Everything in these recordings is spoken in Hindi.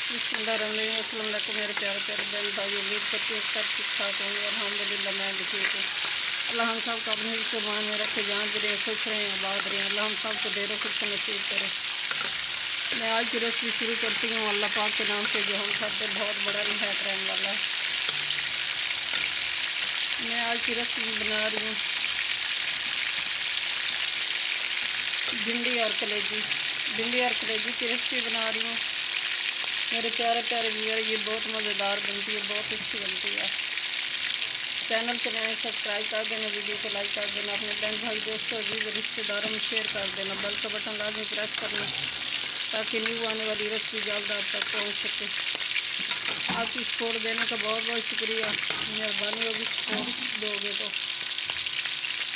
बिस्मिल्लाहिर्रहमानिर्रहीम। मेरे प्यारे प्यारे बहन भाई, उम्मीद करती हूँ सब ठीक ठाक होंगे। अल्हम्दुलिल्लाह मैं भी ठीक हूँ। अल्लाह हम सब को अपने ईमान में रखे, जहाँ भी रहे खुश रहें, आबाद रहें। अल्लाह हम सब को देर खुश नसीब करे। मैं आज की रेसिपी शुरू करती हूँ अल्लाह पाक के नाम से, जो हम सब पे बहुत बड़ा निहायत रहने वाला है। मैं आज की रेसिपी बना रही हूँ भिंडी और कलेजी की रेसिपी बना रही हूँ। मेरे प्यारे प्यारे व्यूअर, ये बहुत मज़ेदार बनती है, बहुत अच्छी बनती है। चैनल को नए सब्सक्राइब कर देना, वीडियो को लाइक कर देना, अपने बहन भाई दोस्तों अजीज रिश्तेदारों में शेयर कर देना। बेल का बटन लाजमी प्रेस करना ताकि न्यू आने वाली रेसिपी जल्द आप तक पहुँच सके। आपकी सपोर्ट देने का बहुत बहुत शुक्रिया, मेहरबानी होगी सपोर्ट दोगे तो।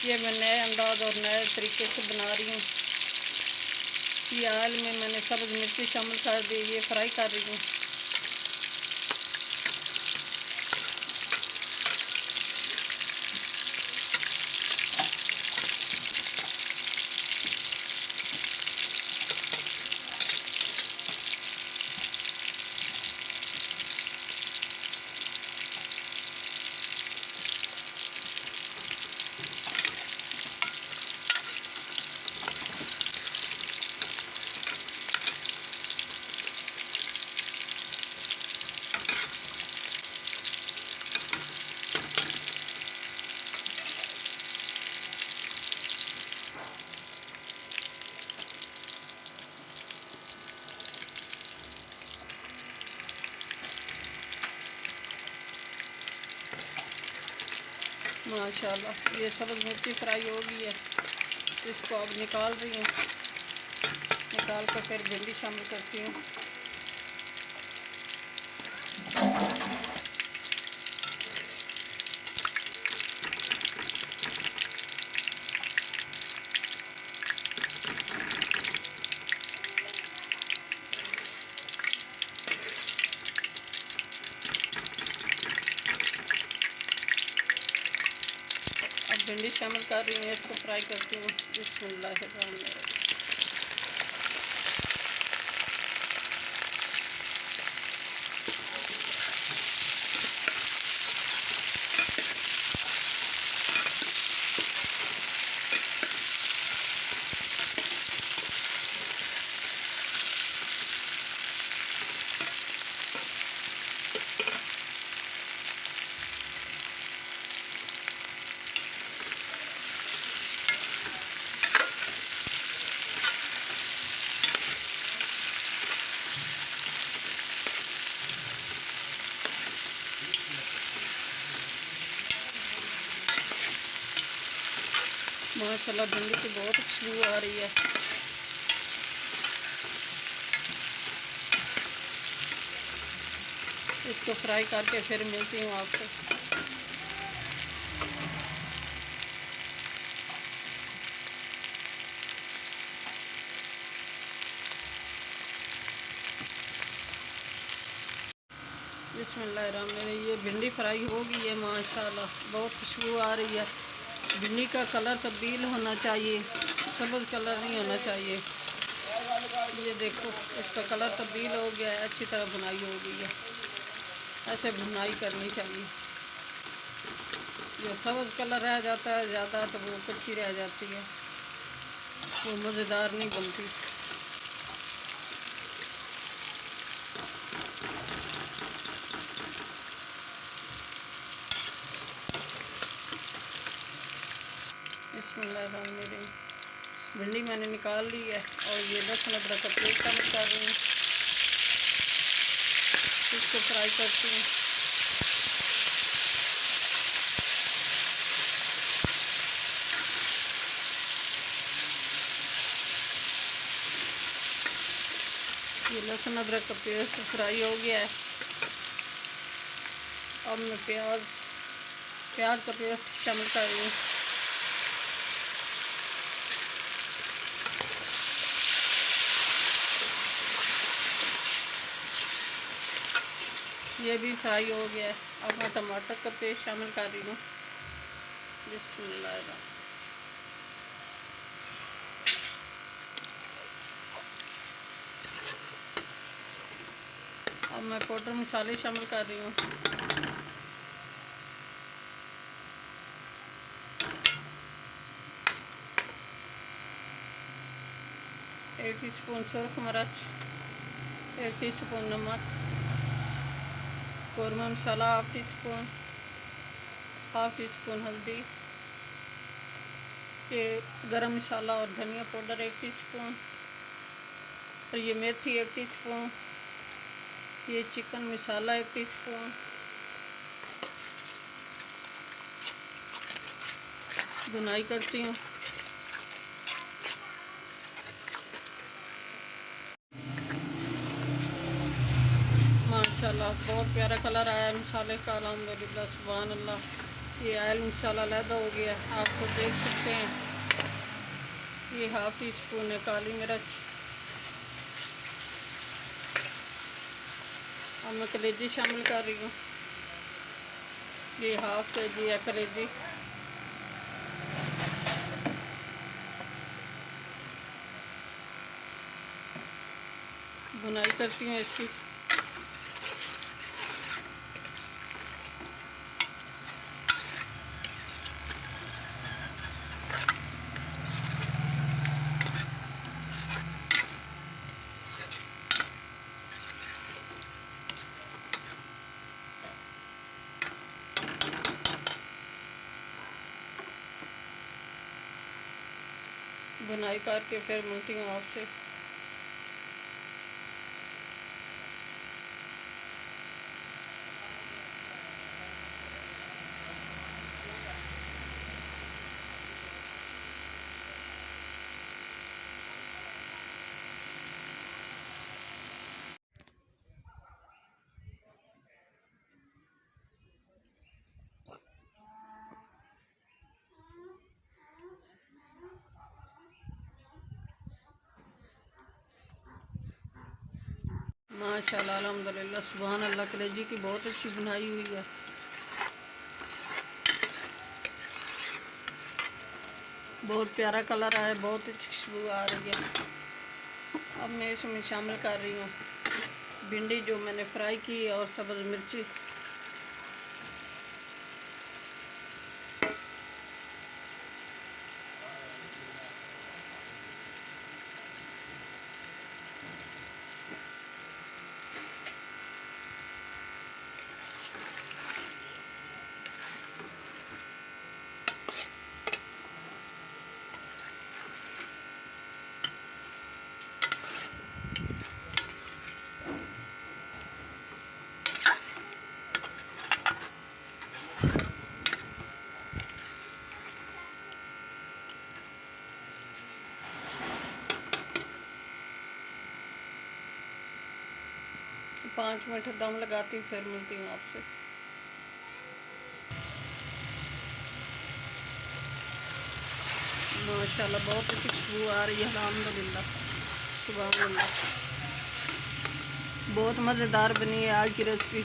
ये मैं नए अंदाज और नए तरीके से बना रही हूँ। ये ऑयल में मैंने सब्ज़ मिर्ची शामिल कर दी, ये फ्राई कर रही हूँ। माशाल्लाह ये सब्ज़ मिर्ची फ्राई हो गई है। इसको अब निकाल रही हूँ। निकाल कर फिर भिंडी शामिल करती हूँ। अब भिंडी शामिल कर रही हूँ, इसको फ्राई करती हूँ। बिस्मिल्लाहिर्रहमानिर्रहीम। माशाल्लाह भिंडी की बहुत खुशबू आ रही है। इसको फ्राई करके फिर मिलती हूँ आपसे। बिस्मिल्लाहिर्रहमानिर्रहीम। ये भिंडी फ्राई हो गई है माशाल्लाह, बहुत खुशबू आ रही है। भिंडी का कलर तब्दील होना चाहिए, सब्ज़ कलर नहीं होना चाहिए। ये देखो इसका कलर तब्दील हो गया है, अच्छी तरह भुनाई हो गई है। ऐसे भुनाई करनी चाहिए। जो सब्ज़ कलर रह जाता है ज़्यादा तो वो कच्ची रह जाती है, वो मज़ेदार नहीं बनती। बिस्मिल्लाहिर्रहमानिर्रहीम। भिंडी मैंने निकाल ली है और ये लहसुन अदरक का पेस्ट शामिल कर रही हूँ। इसको फ्राई करती हूँ। ये लहसुन अदरक का पेस्ट फ्राई हो गया है। अब मैं प्याज का पेस्ट शामिल कर रही हूँ। ये भी फ्राई हो गया है। अब मैं टमाटर का पेस्ट शामिल कर रही हूँ। बिस्मिल्लाह। अब मैं पाउडर मसाले शामिल कर रही हूँ। एक टीस्पून सुरख मिर्च, 1 टीस्पून नमक, कौरमा मसाला हाफ टीस्पून हल्दी, ये गरम मसाला और धनिया पाउडर 1 टीस्पून, और ये मेथी 1 टीस्पून, ये चिकन मसाला 1 टीस्पून। बुनाई करती हूँ। माशाल्लाह बहुत प्यारा कलर आया है मसाले का, अल्हम्दुलिल्लाह सुभान अल्लाह। ये ऑयल मसाला लैदा हो गया, आप खुद देख सकते हैं। ये हाफ टी स्पून है काली मिर्च। अब मैं कलेजी शामिल कर रही हूँ। ये हाफ केजी है कलेजी। बुनाई करती हूँ इसकी। बुनाई करके फिर मिलती हूँ आपसे। माशाल्लाह अल्हम्दुलिल्लाह सुभान अल्लाह, कलेजी की बहुत अच्छी बुनाई हुई है। बहुत प्यारा कलर आया, बहुत अच्छी खुशबू आ रही है। अब मैं इसमें शामिल कर रही हूँ भिंडी जो मैंने फ्राई की और सब्ज़ मिर्ची। पाँच मिनट दम लगाती हूँ, फिर मिलती हूँ आपसे। माशाल्लाह बहुत अच्छी खुशबू आ रही है अल्हम्दुलिल्लाह सुभान अल्लाह। बहुत मज़ेदार बनी है आज की रेसिपी।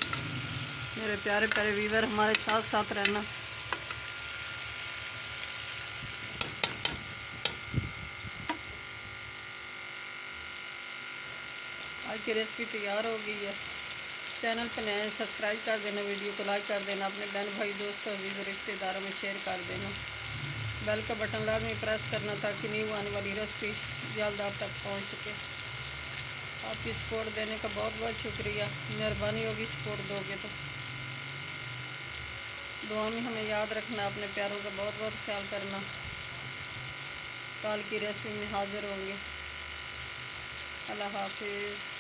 मेरे प्यारे प्यारे व्यूअर हमारे साथ साथ रहना। आज की रेसिपी तैयार हो गई है। चैनल पर नए सब्सक्राइब कर देना, वीडियो को लाइक कर देना, अपने बहन भाई दोस्तों अजीज़ रिश्तेदारों में शेयर कर देना। बेल का बटन लाजमी प्रेस करना ताकि न्यू आने वाली रेसिपी जल्द आप तक पहुंच सके। आपकी सपोर्ट देने का बहुत बहुत शुक्रिया, मेहरबानी होगी सपोर्ट दोगे तो। दुआ में हमें याद रखना, अपने प्यारों का बहुत बहुत ख्याल करना। कल की रेसिपी में हाज़िर होंगे। अल्लाह हाफिज़।